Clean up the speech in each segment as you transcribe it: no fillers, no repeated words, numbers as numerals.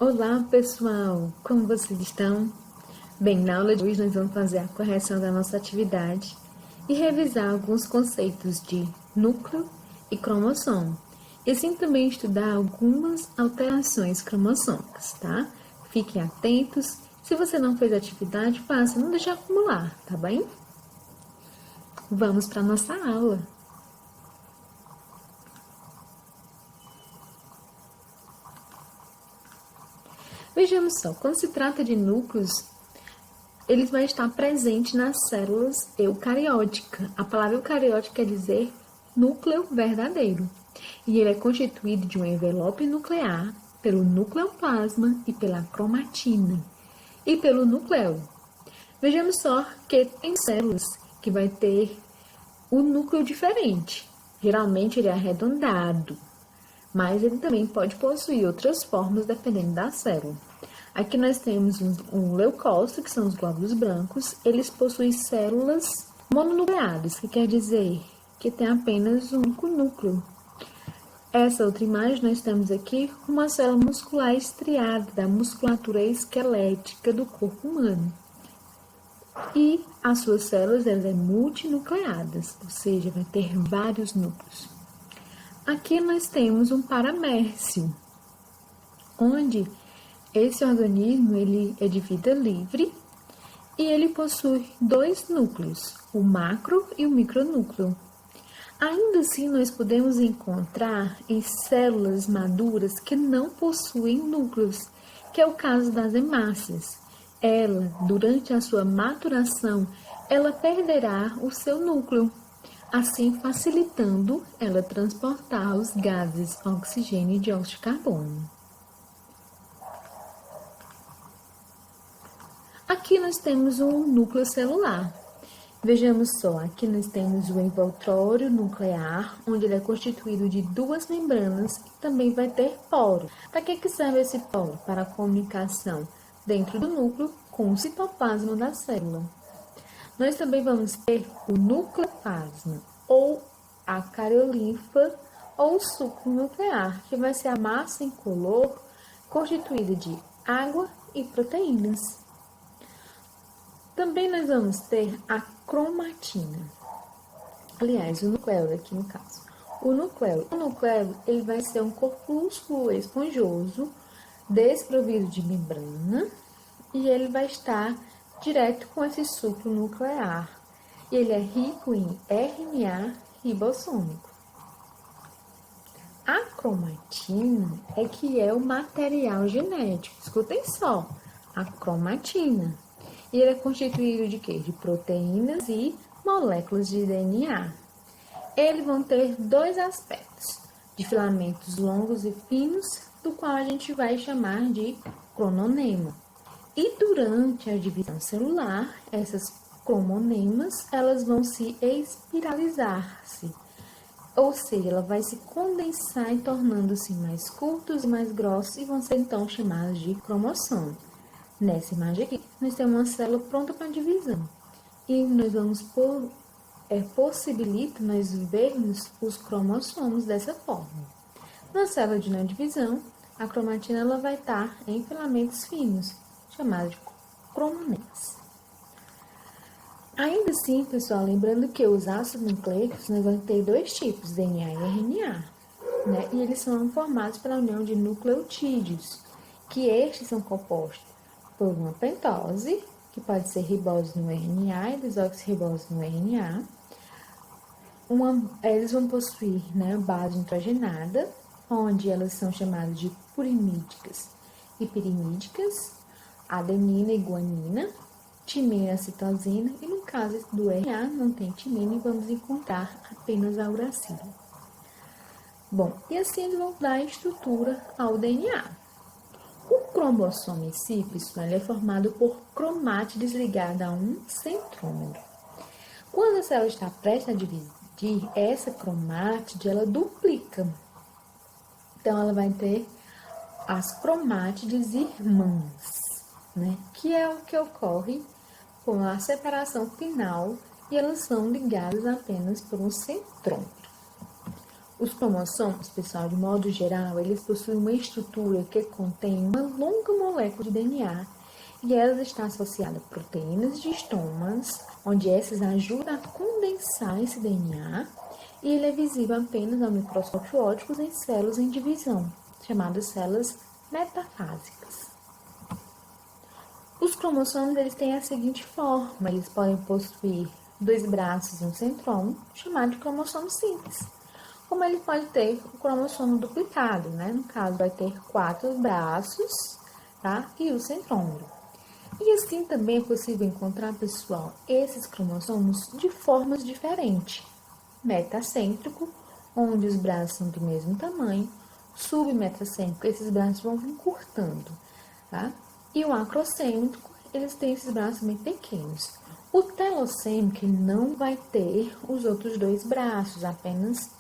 Olá, pessoal! Como vocês estão? Bem, na aula de hoje nós vamos fazer a correção da nossa atividade e revisar alguns conceitos de núcleo e cromossomo, e assim também estudar algumas alterações cromossômicas, tá? Fiquem atentos. Se você não fez a atividade, faça, não deixe acumular, tá bem? Vamos para a nossa aula. Vejamos só, quando se trata de núcleos, ele vai estar presente nas células eucarióticas. A palavra eucariótica quer dizer núcleo verdadeiro. E ele é constituído de um envelope nuclear, pelo nucleoplasma e pela cromatina, e pelo núcleo. Vejamos só que tem células que vai ter um núcleo diferente. Geralmente ele é arredondado, mas ele também pode possuir outras formas dependendo da célula. Aqui nós temos um leucócito, que são os glóbulos brancos. Eles possuem células mononucleadas, que quer dizer que tem apenas um único núcleo. Essa outra imagem, nós temos aqui uma célula muscular estriada da musculatura esquelética do corpo humano. E as suas células, elas são multinucleadas, ou seja, vai ter vários núcleos. Aqui nós temos um paramércio, onde esse organismo ele é de vida livre e ele possui dois núcleos, o macro e o micronúcleo. Ainda assim, nós podemos encontrar em células maduras que não possuem núcleos, que é o caso das hemácias. Ela, durante a sua maturação, ela perderá o seu núcleo, assim facilitando ela transportar os gases oxigênio e dióxido de carbono. Aqui nós temos um núcleo celular. Vejamos só, aqui nós temos o envoltório nuclear, onde ele é constituído de duas membranas e também vai ter poro. Para que serve esse poro? Para a comunicação dentro do núcleo com o citoplasma da célula. Nós também vamos ter o nucleoplasma, ou a cariolinfa, ou o suco nuclear, que vai ser a massa incolor constituída de água e proteínas. Também nós vamos ter a cromatina. Aliás, o núcleo aqui no caso. O núcleo ele vai ser um corpúsculo esponjoso, desprovido de membrana, e ele vai estar direto com esse sucro nuclear. E ele é rico em RNA ribossômico. A cromatina é que é o material genético. Escutem só, a cromatina. E ele é constituído de quê? De proteínas e moléculas de DNA. Eles vão ter dois aspectos, de filamentos longos e finos, do qual a gente vai chamar de crononema. E durante a divisão celular, essas cromonemas, elas vão se espiralizar-se. Ou seja, ela vai se condensar e tornando-se mais curtos e mais grossos e vão ser então chamados de cromossomos. Nessa imagem aqui, nós temos uma célula pronta para divisão. E nós vamos possibilita nós vermos os cromossomos dessa forma. Na célula de não divisão, a cromatina ela vai estar em filamentos finos, chamados de cromonemas. Ainda assim, pessoal, lembrando que os ácidos nucleicos nós vamos ter dois tipos, DNA e RNA, né? E eles são formados pela união de nucleotídeos, que estes são compostos por uma pentose, que pode ser ribose no RNA e desoxirribose no RNA. Eles vão possuir, né, base nitrogenada, onde elas são chamadas de purimídicas e pirimídicas, adenina e guanina, timina e citosina, e no caso do RNA não tem timina e vamos encontrar apenas a uracila. Bom, e assim eles vão dar estrutura ao DNA. O cromossomo em si, pessoal, ele é formado por cromátides ligadas a um centrômero. Quando a célula está prestes a dividir, essa cromátide, ela duplica. Então, ela vai ter as cromátides irmãs, né? Que é o que ocorre com a separação final e elas são ligadas apenas por um centrômero. Os cromossomos, pessoal, de modo geral, eles possuem uma estrutura que contém uma longa molécula de DNA e ela está associada a proteínas de estomas, onde essas ajudam a condensar esse DNA e ele é visível apenas ao microscópio óptico em células em divisão, chamadas células metafásicas. Os cromossomos eles têm a seguinte forma, eles podem possuir 2 braços e um centrômero, chamado de cromossomo simples. Como ele pode ter o cromossomo duplicado, né? No caso, vai ter 4 braços, tá? E o centrômero. E assim também é possível encontrar, pessoal, esses cromossomos de formas diferentes. Metacêntrico, onde os braços são do mesmo tamanho. Submetacêntrico, esses braços vão encurtando, tá? E o acrocêntrico, eles têm esses braços bem pequenos. O telocêntrico não vai ter os outros 2 braços, apenas,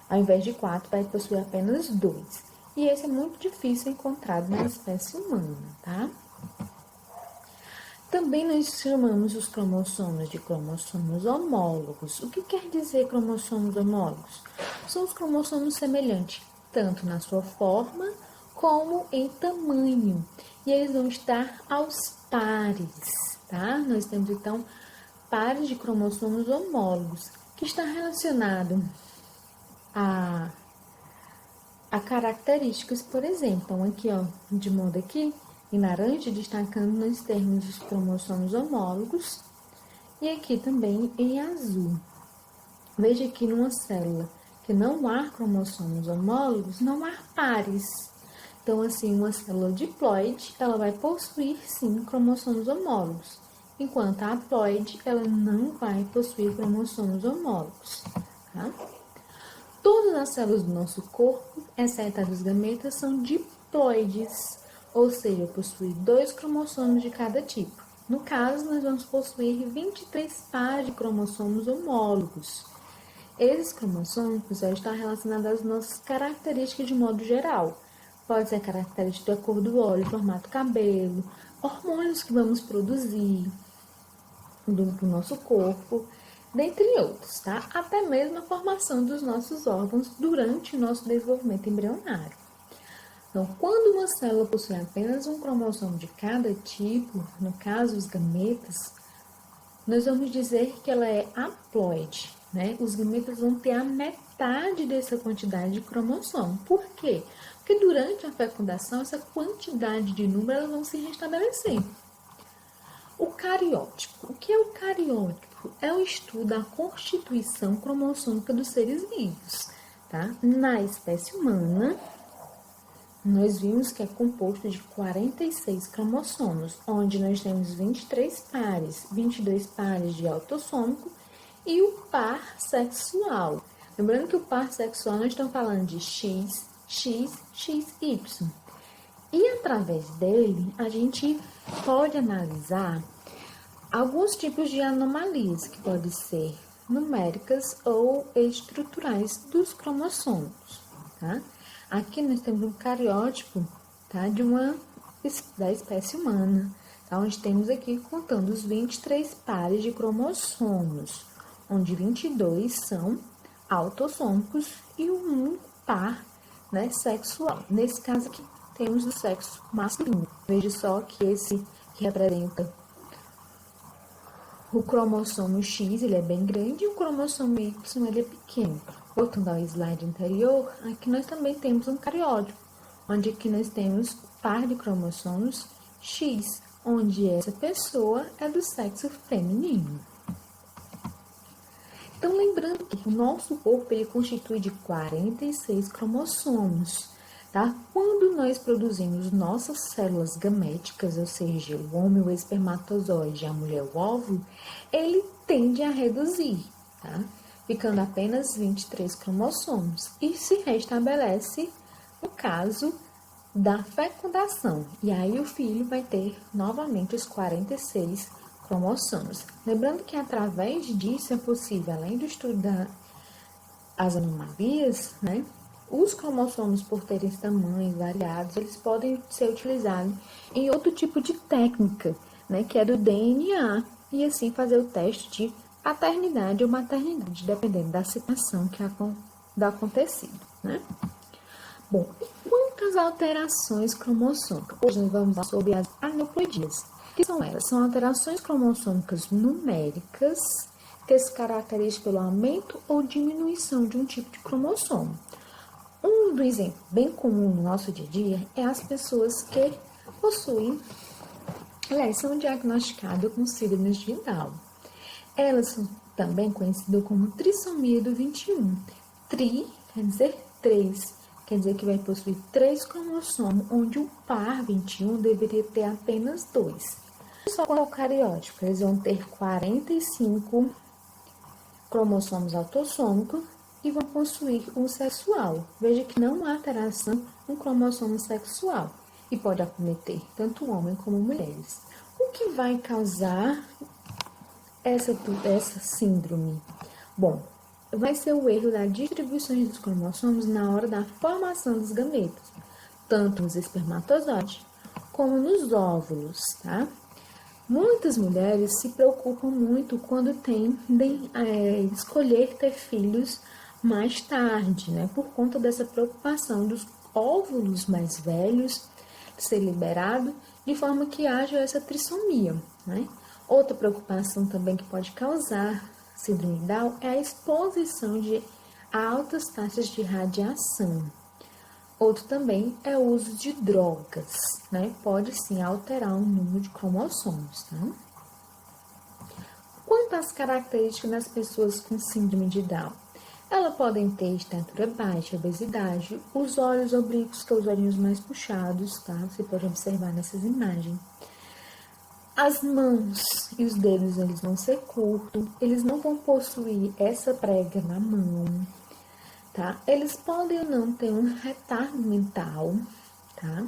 ao invés de 4, vai possuir apenas 2. E esse é muito difícil encontrado na espécie humana, tá? Também nós chamamos os cromossomos de cromossomos homólogos. O que quer dizer cromossomos homólogos? São os cromossomos semelhantes, tanto na sua forma como em tamanho. E eles vão estar aos pares, tá? Nós temos, então, pares de cromossomos homólogos, que está relacionado a características, por exemplo. Então, aqui, ó, de modo aqui, em laranja, destacando nós temos os cromossomos homólogos, e aqui também em azul. Veja que numa célula que não há cromossomos homólogos, não há pares. Então, assim, uma célula diploide, ela vai possuir, sim, cromossomos homólogos, enquanto a haploide, ela não vai possuir cromossomos homólogos, tá? Todas as células do nosso corpo, exceto as dos gametas, são diploides, ou seja, possuem 2 cromossomos de cada tipo. No caso, nós vamos possuir 23 pares de cromossomos homólogos. Esses cromossomos já estão relacionados às nossas características de modo geral. Pode ser característica da cor do óleo, formato do cabelo, hormônios que vamos produzir do nosso corpo, dentre outros, tá? Até mesmo a formação dos nossos órgãos durante o nosso desenvolvimento embrionário. Então, quando uma célula possui apenas um cromossomo de cada tipo, no caso os gametas, nós vamos dizer que ela é haploide, né? Os gametas vão ter a metade dessa quantidade de cromossomo. Por quê? Porque durante a fecundação, essa quantidade de números vão se restabelecer. O cariótipo. O que é o cariótipo? É o estudo da constituição cromossômica dos seres vivos, tá? Na espécie humana, nós vimos que é composto de 46 cromossomos, onde nós temos 23 pares, 22 pares de autossômico e o par sexual. Lembrando que o par sexual nós estamos falando de X, X, XY. E através dele, a gente pode analisar alguns tipos de anomalias, que podem ser numéricas ou estruturais dos cromossomos, tá? Aqui nós temos um cariótipo, tá? Da espécie humana, tá? Onde temos aqui contando os 23 pares de cromossomos, onde 22 são autossômicos e um único par, né, sexual. Nesse caso aqui, temos o sexo masculino. Veja só que esse que representa o cromossomo X, ele é bem grande, e o cromossomo Y, ele é pequeno. Voltando ao slide anterior, aqui nós também temos um cariótipo, onde aqui nós temos o par de cromossomos X, onde essa pessoa é do sexo feminino. Então, lembrando que o nosso corpo ele constitui de 46 cromossomos, tá? Quando nós produzimos nossas células gaméticas, ou seja, o homem o espermatozoide e a mulher o óvulo, ele tende a reduzir, tá? Ficando apenas 23 cromossomos e se restabelece no caso da fecundação. E aí o filho vai ter novamente os 46 cromossomos. Lembrando que através disso é possível, além do estudo das anomalias, né? Os cromossomos, por terem tamanhos variados, eles podem ser utilizados em outro tipo de técnica, né? Que é do DNA, e assim fazer o teste de paternidade ou maternidade, dependendo da situação que do acontecido, né? Bom, e quantas alterações cromossômicas? Hoje nós vamos falar sobre as aneuploidias. O que são elas? São alterações cromossômicas numéricas que se caracterizam pelo aumento ou diminuição de um tipo de cromossomo. Um do exemplo bem comum no nosso dia a dia é as pessoas que são diagnosticadas com síndrome de Down. Elas são também conhecidas como trissomia do 21. Tri quer dizer 3, quer dizer que vai possuir 3 cromossomos, onde o par 21 deveria ter apenas 2. Só com o eucariótico, eles vão ter 45 cromossomos autossômicos e vão possuir um sexual. Veja que não há alteração no cromossomo sexual e pode acometer tanto homens como mulheres. O que vai causar essa síndrome? Bom, vai ser o erro da distribuição dos cromossomos na hora da formação dos gametas, tanto nos espermatozoides como nos óvulos, tá? Muitas mulheres se preocupam muito quando tendem a escolher ter filhos mais tarde, né? Por conta dessa preocupação dos óvulos mais velhos ser liberado, de forma que haja essa trissomia, né? Outra preocupação também que pode causar síndrome de Down é a exposição a altas taxas de radiação. Outro também é o uso de drogas, né? Pode sim alterar o número de cromossomos, tá? Quanto às características das pessoas com síndrome de Down, elas podem ter estatura baixa, obesidade, os olhos oblíquos, que são os olhinhos mais puxados, tá? Você pode observar nessas imagens. As mãos e os dedos, eles vão ser curtos, eles não vão possuir essa prega na mão, tá? Eles podem ou não ter um retardo mental, tá?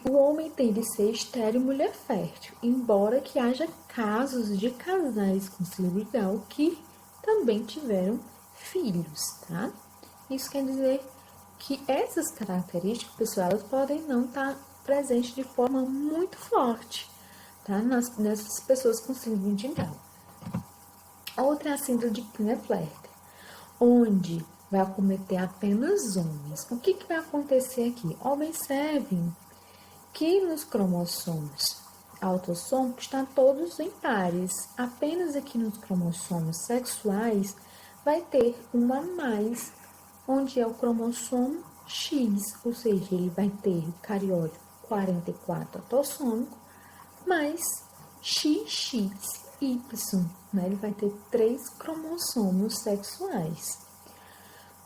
O homem tem de ser estéril e mulher fértil, embora que haja casos de casais com síndrome de Down que também tiveram filhos, tá? Isso quer dizer que essas características, pessoal, elas podem não estar presentes de forma muito forte, tá? Nessas pessoas com síndrome de Down. Outra é a síndrome de Klinefelter, onde vai acometer apenas homens. O que vai acontecer aqui? Observem que nos cromossomos autossômicos estão todos em pares. Apenas aqui nos cromossomos sexuais vai ter um a mais, onde é o cromossomo X, ou seja, ele vai ter o cariótipo 44 autossômico mais XX Y, né? Ele vai ter 3 cromossomos sexuais.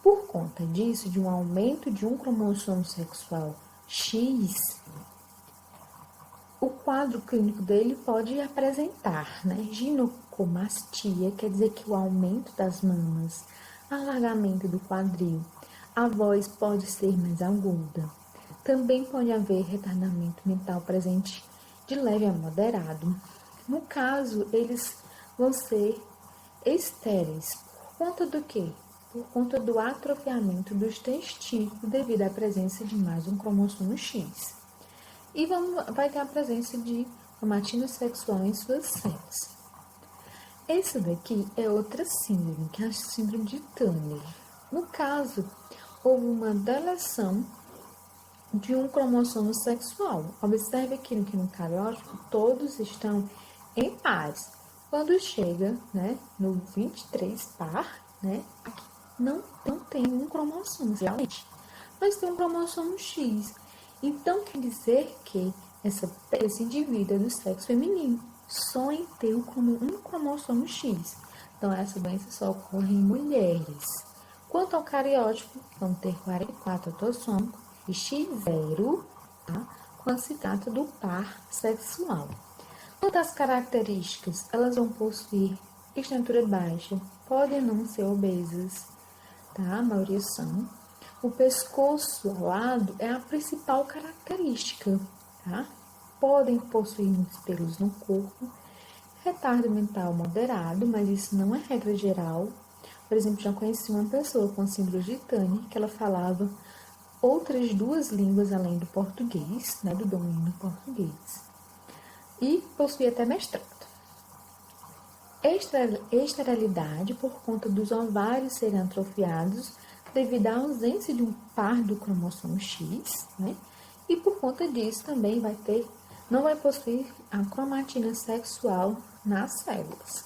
Por conta disso, de um aumento de um cromossomo sexual X, o quadro clínico dele pode apresentar, né? Ginecomastia, quer dizer que o aumento das mamas, alargamento do quadril, a voz pode ser mais aguda. Também pode haver retardamento mental presente de leve a moderado. No caso, eles vão ser estéreis. Por conta do quê? Por conta do atrofiamento dos testículos devido à presença de mais um cromossomo X. E vai ter a presença de cromatina sexual em suas células. Essa daqui é outra síndrome, que é a síndrome de Turner. No caso, houve uma deleção de um cromossomo sexual. Observe aqui no cariótipo, todos estão em pares. Quando chega, né, no 23 par, né, aqui não tem um cromossomo, realmente, mas tem um cromossomo X. Então, quer dizer que esse indivíduo é do sexo feminino, só em ter um cromossomo X. Então, essa doença só ocorre em mulheres. Quanto ao cariótipo, vão ter 44 autossômicos e X0, tá? Quando se trata do par sexual. Quanto às características, elas vão possuir estatura baixa, podem não ser obesas, tá? A maioria são. O pescoço alado é a principal característica, tá? Podem possuir muitos pelos no corpo, retardo mental moderado, mas isso não é regra geral. Por exemplo, já conheci uma pessoa com síndrome de Turner que ela falava outras 2 línguas além do português, né, do domínio do português, e possuía até mestrado. Esterilidade por conta dos ovários serem atrofiados devido à ausência de um par do cromossomo X, né? E por conta disso também não vai possuir a cromatina sexual nas células.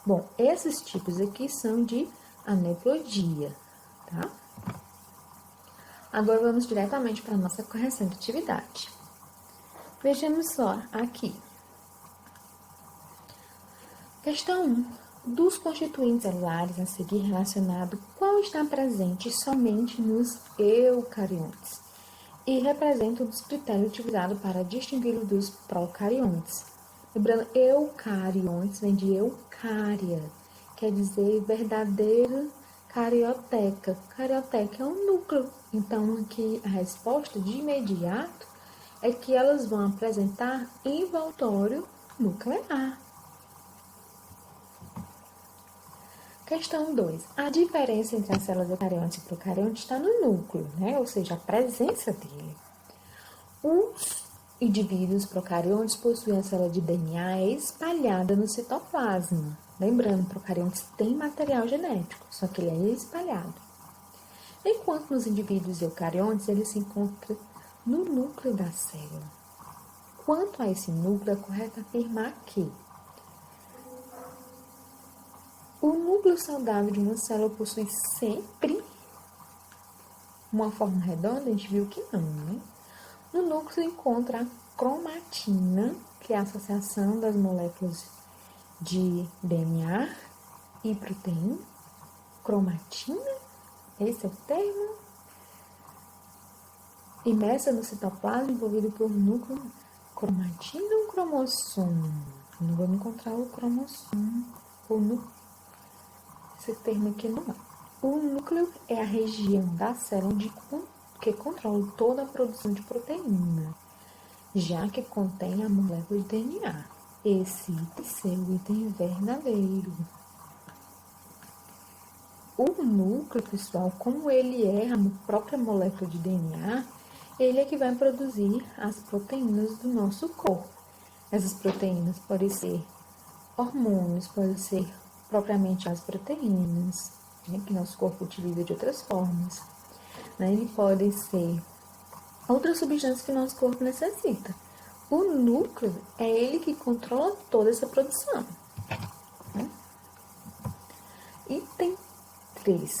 Bom, esses tipos aqui são de aneuploidia, tá? Agora vamos diretamente para a nossa correção de atividade. Vejamos só aqui. Questão 1. Dos constituintes celulares a seguir relacionado, qual está presente somente nos eucariontes e representa um dos critérios utilizados para distingui-los dos procariontes. Lembrando, eucariontes vem de eucária, quer dizer verdadeira carioteca. Carioteca é um núcleo. Então, aqui a resposta de imediato é que elas vão apresentar envoltório nuclear. Questão 2. A diferença entre as células eucariontes e procariontes está no núcleo, né? Ou seja, a presença dele. Os indivíduos procariontes possuem a célula de DNA espalhada no citoplasma. Lembrando, procariontes têm material genético, só que ele é espalhado. Enquanto nos indivíduos eucariontes, ele se encontra no núcleo da célula. Quanto a esse núcleo, é correto afirmar que o núcleo saudável de uma célula possui sempre uma forma redonda? A gente viu que não, né? No núcleo se encontra a cromatina, que é a associação das moléculas de DNA e proteína. Cromatina, esse é o termo. Imersa no citoplasma, envolvido por núcleo. Cromatina ou cromossomo? Não vou encontrar o cromossomo ou núcleo. Esse termo aqui não é. O núcleo é a região da célula que controla toda a produção de proteína, já que contém a molécula de DNA. Esse item é o item verdadeiro. O núcleo, pessoal, como ele é a própria molécula de DNA, ele é que vai produzir as proteínas do nosso corpo. Essas proteínas podem ser hormônios, podem ser propriamente as proteínas, né, que nosso corpo utiliza de outras formas. Né? E podem ser outras substâncias que nosso corpo necessita. O núcleo é ele que controla toda essa produção. Né? Item 3.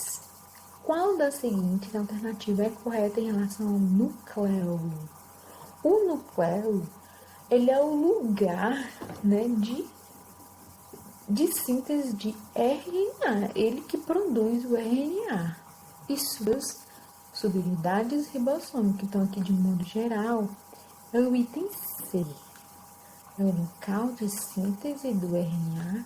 Qual das seguintes alternativas é correta em relação ao nucleolo? O nucleolo, ele é o lugar, né, de síntese de RNA, ele que produz o RNA e suas subunidades ribossômicas. Então, aqui de modo geral, é o item C, é o local de síntese do RNA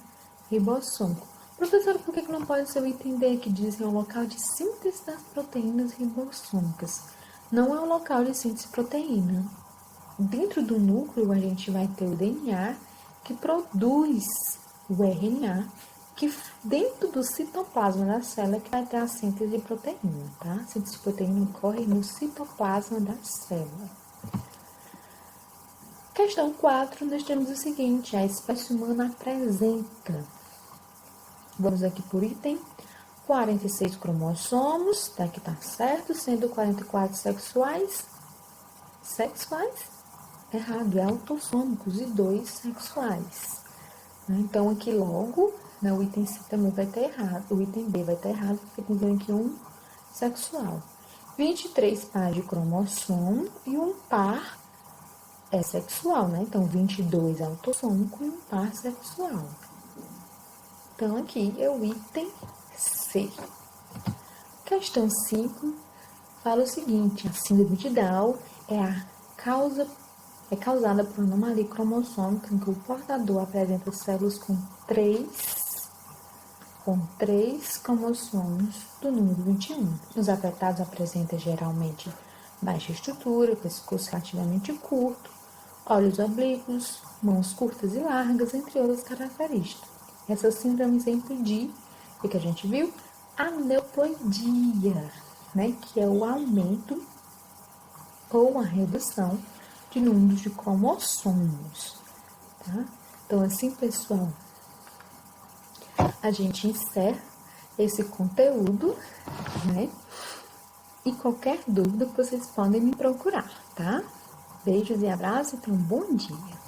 ribossômico. Professora, por que não pode ser o item D, que diz que é o local de síntese das proteínas ribossômicas? Não é o local de síntese de proteína. Dentro do núcleo, a gente vai ter o DNA, que produz o RNA, que dentro do citoplasma da célula que vai ter a síntese de proteína, tá? A síntese de proteína ocorre no citoplasma da célula. Questão 4, nós temos o seguinte: a espécie humana apresenta, vamos aqui por item, 46 cromossomos, tá? Aqui tá certo, sendo 44 sexuais. Sexuais? Errado, é autossômicos e 2 sexuais. Então, aqui logo, né, o item C também vai estar errado, o item B vai estar errado, porque tem aqui um sexual. 23 pares de cromossomo e um par é sexual, né? Então, 22 autossômico e um par sexual. Então, aqui é o item C. Questão 5 fala o seguinte: a síndrome de Down é causada por uma anomalia cromossômica em que o portador apresenta células com três cromossomos do número 21. Os afetados apresentam geralmente baixa estrutura, pescoço relativamente curto, olhos oblíquos, mãos curtas e largas, entre outras características. Essa síndrome é exemplo de, o que a gente viu? Aneuploidia, né? Que é o aumento ou a redução de números de cromossomos, tá? Então, assim, pessoal, a gente encerra esse conteúdo, né? E qualquer dúvida vocês podem me procurar, tá? Beijos e abraços e tenham um bom dia.